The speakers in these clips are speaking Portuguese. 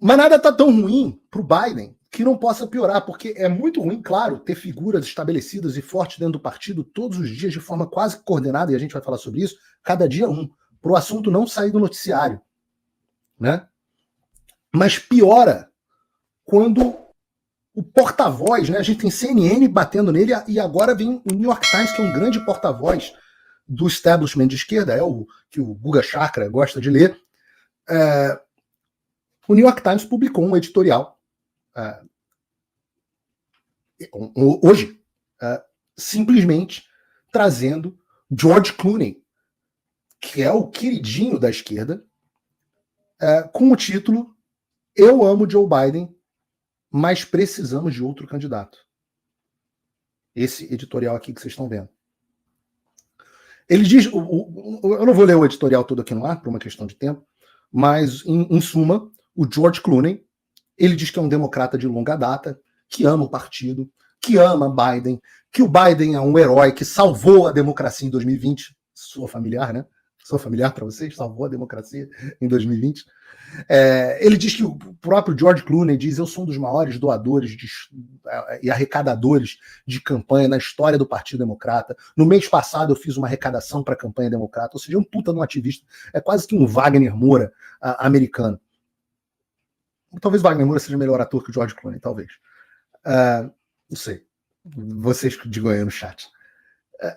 Mas nada está tão ruim para o Biden que não possa piorar, porque é muito ruim, claro, ter figuras estabelecidas e fortes dentro do partido todos os dias de forma quase coordenada, e a gente vai falar sobre isso, cada dia um, para o assunto não sair do noticiário. Né? Mas piora quando o porta-voz, né? A gente tem CNN batendo nele e agora vem o New York Times, que é um grande porta-voz do establishment de esquerda, é o que o Guga Chakra gosta de ler. O New York Times publicou um editorial hoje, simplesmente trazendo George Clooney, que é o queridinho da esquerda, com o título "Eu amo Joe Biden, mas precisamos de outro candidato". Esse editorial aqui que vocês estão vendo. Ele diz, eu não vou ler o editorial todo aqui no ar, por uma questão de tempo, mas, em suma, o George Clooney, ele diz que é um democrata de longa data, que ama o partido, que ama Biden, que o Biden é um herói que salvou a democracia em 2020. Sou familiar, né? Sou familiar para vocês? Salvou a democracia em 2020. Ele diz que o próprio George Clooney diz: eu sou um dos maiores doadores e arrecadadores de campanha na história do Partido Democrata. No mês passado eu fiz uma arrecadação para a campanha democrata, ou seja, um puta de um ativista. É quase que um Wagner Moura americano. Talvez Wagner Moura seja melhor ator que o George Clooney, talvez. Não sei. Vocês que digam aí no chat.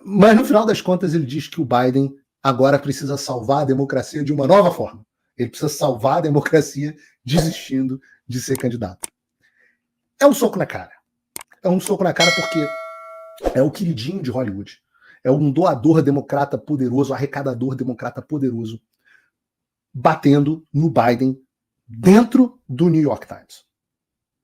Mas no final das contas ele diz que o Biden agora precisa salvar a democracia de uma nova forma. Ele precisa salvar a democracia desistindo de ser candidato. É um soco na cara. É um soco na cara porque é o queridinho de Hollywood. É um doador democrata poderoso, arrecadador democrata poderoso, batendo no Biden dentro do New York Times.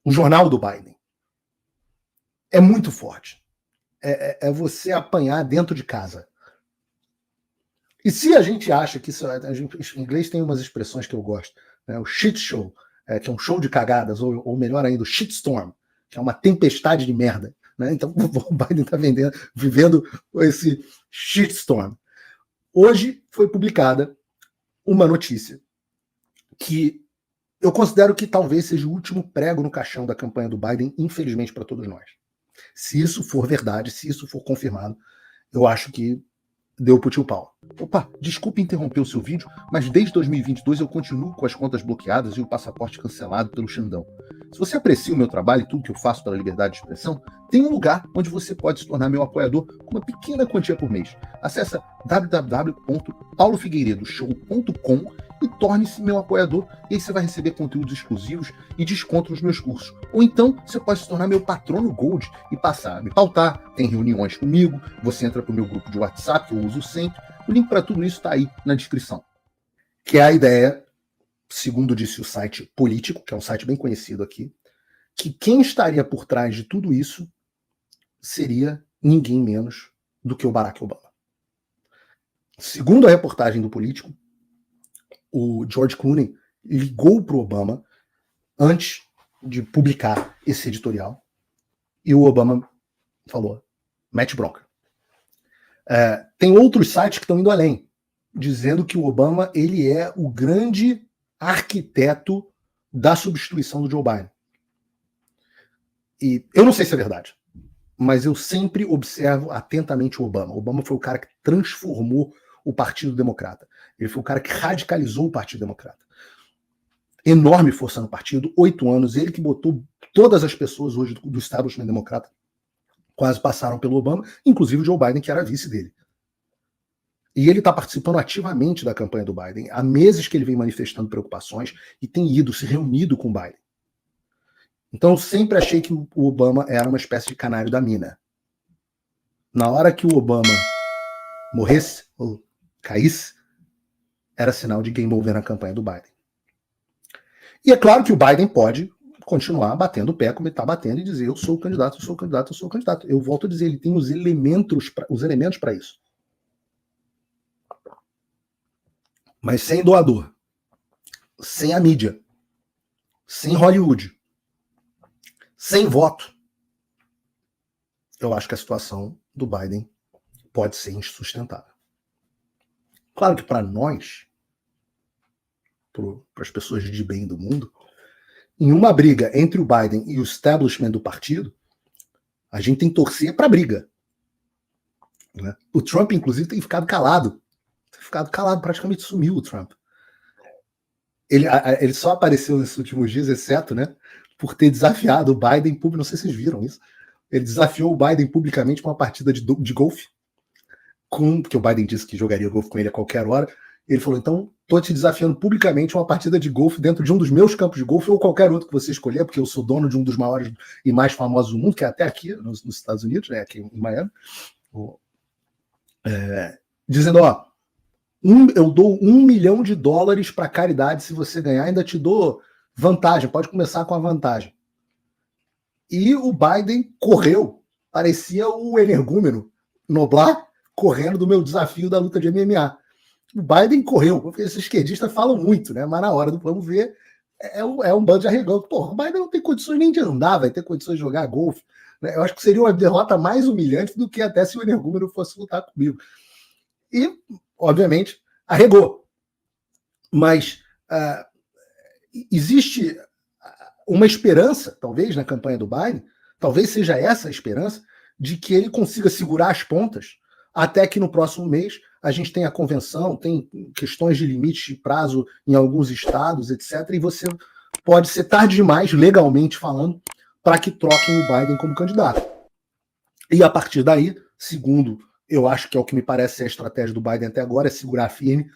O jornal do Biden. É muito forte. É você apanhar dentro de casa. E se a gente acha que isso... em inglês tem umas expressões que eu gosto. Né? O shit show, que é um show de cagadas, ou melhor ainda, o shitstorm, que é uma tempestade de merda. Né? Então o Biden está vivendo esse shitstorm. Hoje foi publicada uma notícia que eu considero que talvez seja o último prego no caixão da campanha do Biden, infelizmente para todos nós. Se isso for verdade, se isso for confirmado, eu acho que deu pro tio Paulo. Opa, desculpe interromper o seu vídeo, mas desde 2022 eu continuo com as contas bloqueadas e o passaporte cancelado pelo Xandão. Se você aprecia o meu trabalho e tudo que eu faço pela liberdade de expressão, tem um lugar onde você pode se tornar meu apoiador com uma pequena quantia por mês. Acesse www.paulofigueiredoshow.com e torne-se meu apoiador, e aí você vai receber conteúdos exclusivos e desconto nos meus cursos. Ou então você pode se tornar meu patrono Gold e passar a me pautar, tem reuniões comigo, você entra pro meu grupo de WhatsApp, que eu uso sempre. O link para tudo isso está aí na descrição. Que é a ideia, segundo disse o site Político, que é um site bem conhecido aqui, que quem estaria por trás de tudo isso seria ninguém menos do que o Barack Obama. Segundo a reportagem do Político, o George Clooney ligou para o Obama antes de publicar esse editorial e o Obama falou: mete bronca. Tem outros sites que estão indo além, dizendo que o Obama ele é o grande arquiteto da substituição do Joe Biden. E eu não sei se é verdade, mas eu sempre observo atentamente o Obama. O Obama foi o cara que transformou o Partido Democrata. Ele foi o cara que radicalizou o Partido Democrata. Enorme força no partido, 8 anos, ele que botou todas as pessoas hoje do establishment democrata quase passaram pelo Obama, inclusive o Joe Biden, que era vice dele. E ele está participando ativamente da campanha do Biden. Há meses que ele vem manifestando preocupações e tem ido, se reunido com o Biden. Então eu sempre achei que o Obama era uma espécie de canário da mina. Na hora que o Obama morresse, ou caísse, era sinal de game over na campanha do Biden. E é claro que o Biden pode continuar batendo o pé como ele está batendo e dizer: eu sou o candidato, eu sou o candidato, eu sou o candidato. Eu volto a dizer, ele tem os elementos para isso. Mas sem doador, sem a mídia, sem Hollywood, sem voto, eu acho que a situação do Biden pode ser insustentável. Claro que para nós, para as pessoas de bem do mundo, em uma briga entre o Biden e o establishment do partido, a gente tem que torcer para a briga. Né? O Trump, inclusive, tem ficado calado. Praticamente sumiu o Trump. Ele só apareceu nesses últimos dias, exceto, né, por ter desafiado o Biden público. Não sei se vocês viram isso. Ele desafiou o Biden publicamente para uma partida de golfe, porque o Biden disse que jogaria golfe com ele a qualquer hora. Ele falou, então, estou te desafiando publicamente uma partida de golfe dentro de um dos meus campos de golfe ou qualquer outro que você escolher, porque eu sou dono de um dos maiores e mais famosos do mundo, que é até aqui, nos Estados Unidos, né, aqui em Miami. Dizendo, ó, eu dou $1 milhão para caridade se você ganhar, ainda te dou vantagem, pode começar com a vantagem. E o Biden correu, parecia o energúmeno Noblar correndo do meu desafio da luta de MMA. O Biden correu, porque esses esquerdistas falam muito, né? Mas na hora do vamos ver, é um bando de arregão. Porra, o Biden não tem condições nem de andar, vai ter condições de jogar golfe. Né? Eu acho que seria uma derrota mais humilhante do que até se o energúmeno fosse lutar comigo. E, obviamente, arregou. Mas existe uma esperança, talvez, na campanha do Biden, talvez seja essa a esperança, de que ele consiga segurar as pontas até que no próximo mês a gente tenha a convenção, tem questões de limite de prazo em alguns estados, etc. E você pode ser tarde demais, legalmente falando, para que troquem o Biden como candidato. E a partir daí, segundo, eu acho que é o que me parece ser a estratégia do Biden até agora, é segurar firme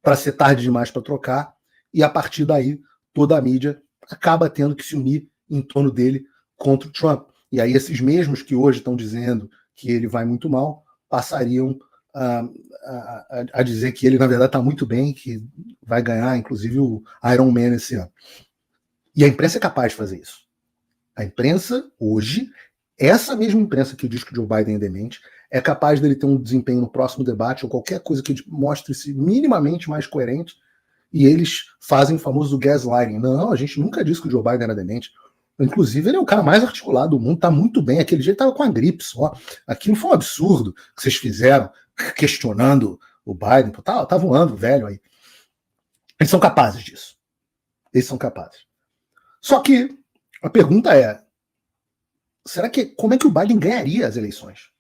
para ser tarde demais para trocar, e a partir daí toda a mídia acaba tendo que se unir em torno dele contra o Trump. E aí esses mesmos que hoje estão dizendo que ele vai muito mal, passariam a dizer que ele, na verdade, está muito bem, que vai ganhar, inclusive, o Iron Man esse ano. E a imprensa é capaz de fazer isso. A imprensa, hoje, essa mesma imprensa que diz que o Joe Biden é demente, é capaz dele ter um desempenho no próximo debate ou qualquer coisa que mostre-se minimamente mais coerente, e eles fazem o famoso gaslighting. Não, a gente nunca disse que o Joe Biden era demente. Inclusive, ele é o cara mais articulado do mundo, tá muito bem. Aquele dia ele tava com a gripe só. Aquilo foi um absurdo que vocês fizeram, questionando o Biden. Tá voando, velho aí. Eles são capazes disso. Eles são capazes. Só que a pergunta é, como é que o Biden ganharia as eleições?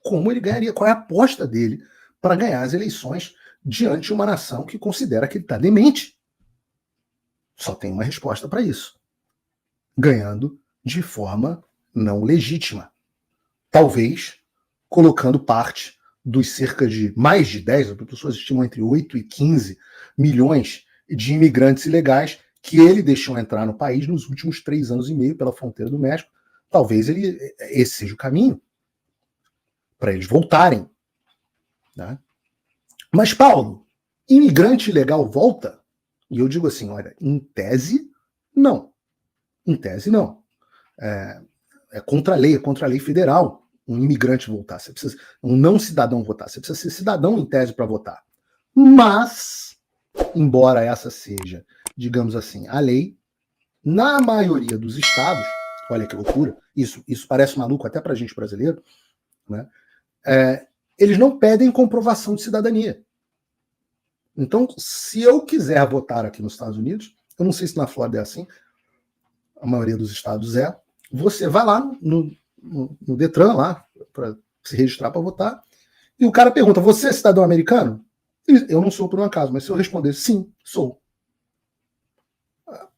Como ele ganharia? Qual é a aposta dele para ganhar as eleições diante de uma nação que considera que ele está demente? Só tem uma resposta para isso. Ganhando de forma não legítima. Talvez colocando parte dos cerca de mais de 10, as pessoas estimam entre 8 e 15 milhões de imigrantes ilegais que ele deixou entrar no país nos últimos 3 anos e meio pela fronteira do México. Talvez esse seja o caminho para eles voltarem. Né? Mas, Paulo, imigrante ilegal volta? E eu digo assim, olha, em tese, não. Em tese, não. É contra a lei federal um imigrante votar. Você precisa, um não cidadão votar. Você precisa ser cidadão em tese para votar. Mas, embora essa seja, digamos assim, a lei, na maioria dos estados, olha que loucura, isso parece maluco até para a gente brasileiro, né? Eles não pedem comprovação de cidadania. Então, se eu quiser votar aqui nos Estados Unidos, eu não sei se na Flórida é assim, a maioria dos estados é, você vai lá no Detran, lá, para se registrar para votar, e o cara pergunta, você é cidadão americano? Eu não sou por um acaso, mas se eu responder sim, sou.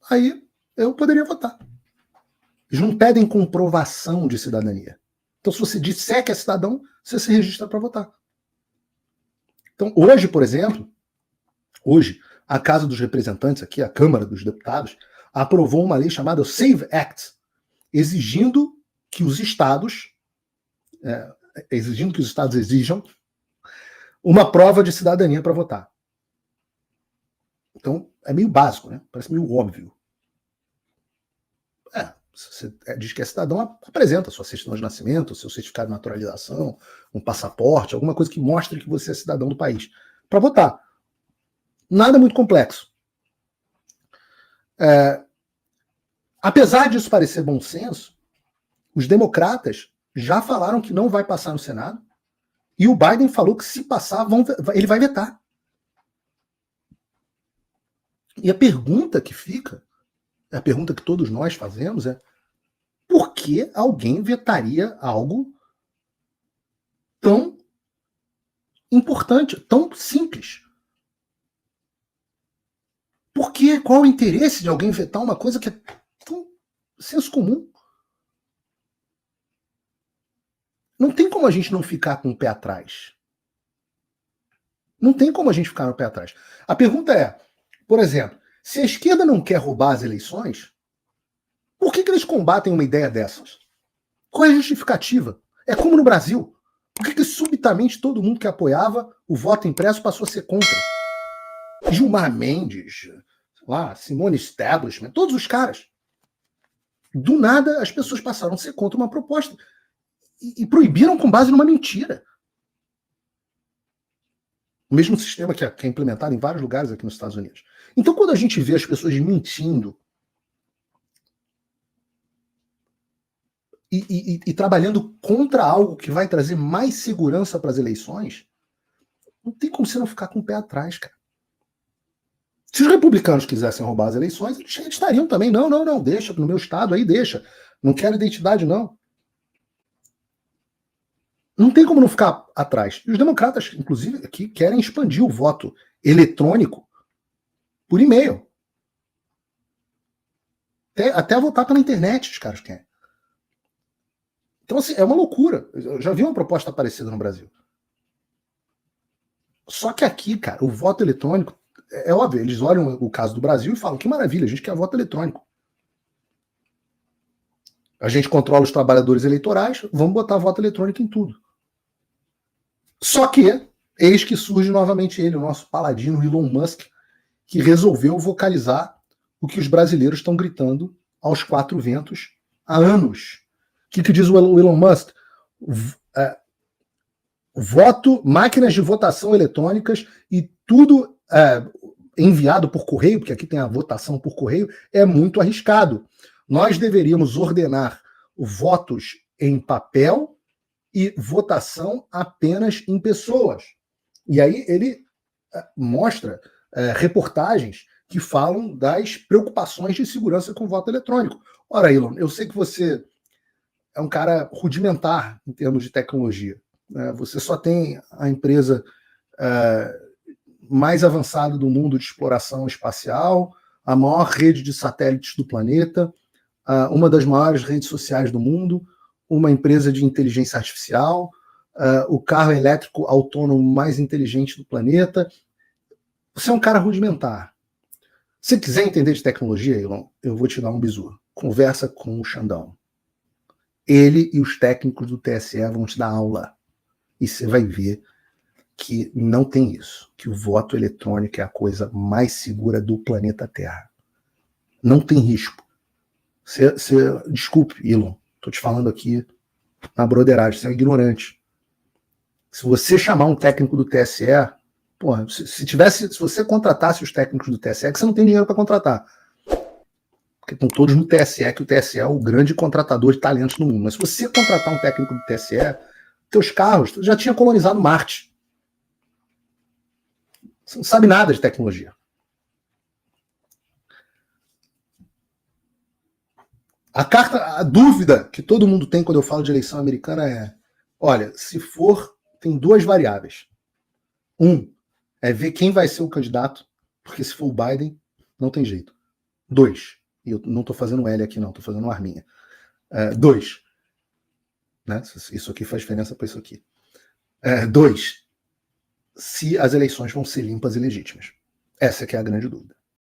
Aí eu poderia votar. Eles não pedem comprovação de cidadania. Então, se você disser que é cidadão, você se registra para votar. Então, hoje, por exemplo, a Casa dos Representantes, aqui, a Câmara dos Deputados, aprovou uma lei chamada SAVE Act, exigindo que os estados exijam uma prova de cidadania para votar. Então, é meio básico, né? Parece meio óbvio. Se você diz que é cidadão, apresenta sua certidão de nascimento, seu certificado de naturalização, um passaporte, alguma coisa que mostre que você é cidadão do país, para votar. Nada muito complexo. Apesar disso parecer bom senso, os democratas já falaram que não vai passar no Senado, e o Biden falou que se passar, ele vai vetar. E a pergunta que fica a pergunta que todos nós fazemos é: por que alguém vetaria algo tão importante, tão simples? Por quê? Qual o interesse de alguém vetar uma coisa que é tão senso comum? Não tem como a gente não ficar com o pé atrás. Não tem como a gente ficar no pé atrás. A pergunta é, por exemplo, se a esquerda não quer roubar as eleições, por que eles combatem uma ideia dessas? Qual é a justificativa? É como no Brasil. Por que subitamente todo mundo que apoiava o voto impresso passou a ser contra? Gilmar Mendes, lá, Simone Establishment, todos os caras. Do nada, as pessoas passaram a ser contra uma proposta e proibiram com base numa mentira. O mesmo sistema que é implementado em vários lugares aqui nos Estados Unidos. Então, quando a gente vê as pessoas mentindo e trabalhando contra algo que vai trazer mais segurança para as eleições, não tem como você não ficar com o pé atrás, cara. Se os republicanos quisessem roubar as eleições, eles estariam também. Não, deixa, no meu estado aí deixa. Não quero identidade, não. Não tem como não ficar atrás. E os democratas, inclusive, aqui querem expandir o voto eletrônico por e-mail. Até votar pela internet, os caras querem. Então, assim, é uma loucura. Eu já vi uma proposta parecida no Brasil. Só que aqui, cara, o voto eletrônico, é óbvio, eles olham o caso do Brasil e falam, que maravilha, a gente quer voto eletrônico. A gente controla os trabalhadores eleitorais, vamos botar voto eletrônico em tudo. Só que, eis que surge novamente ele, o nosso paladino Elon Musk, que resolveu vocalizar o que os brasileiros estão gritando aos quatro ventos há anos. O que diz o Elon Musk? Voto, máquinas de votação eletrônicas e tudo enviado por correio, porque aqui tem a votação por correio, é muito arriscado. Nós deveríamos ordenar votos em papel e votação apenas em pessoas. E aí ele mostra reportagens que falam das preocupações de segurança com o voto eletrônico. Ora, Elon, eu sei que você é um cara rudimentar em termos de tecnologia. Você só tem a empresa mais avançada do mundo de exploração espacial, a maior rede de satélites do planeta, uma das maiores redes sociais do mundo, uma empresa de inteligência artificial, o carro elétrico autônomo mais inteligente do planeta. Você é um cara rudimentar. Se quiser entender de tecnologia, Elon, eu vou te dar um bizu. Conversa com o Xandão. Ele e os técnicos do TSE vão te dar aula. E você vai ver que não tem isso. Que o voto eletrônico é a coisa mais segura do planeta Terra. Não tem risco. Desculpe, Elon. Estou te falando aqui na broderagem. Você é ignorante. Se você chamar um técnico do TSE... Porra, se você contratasse os técnicos do TSE, que você não tem dinheiro para contratar. Porque estão todos no TSE, que o TSE é o grande contratador de talentos no mundo. Mas se você contratar um técnico do TSE, teus carros já tinha colonizado Marte. Você não sabe nada de tecnologia. A dúvida que todo mundo tem quando eu falo de eleição americana é: olha, se for, tem duas variáveis. É ver quem vai ser o candidato, porque se for o Biden, não tem jeito. 2, e eu não estou fazendo um L aqui não, estou fazendo uma arminha. 2, né? Isso aqui faz diferença para isso aqui. 2, se as eleições vão ser limpas e legítimas. Essa que é a grande dúvida.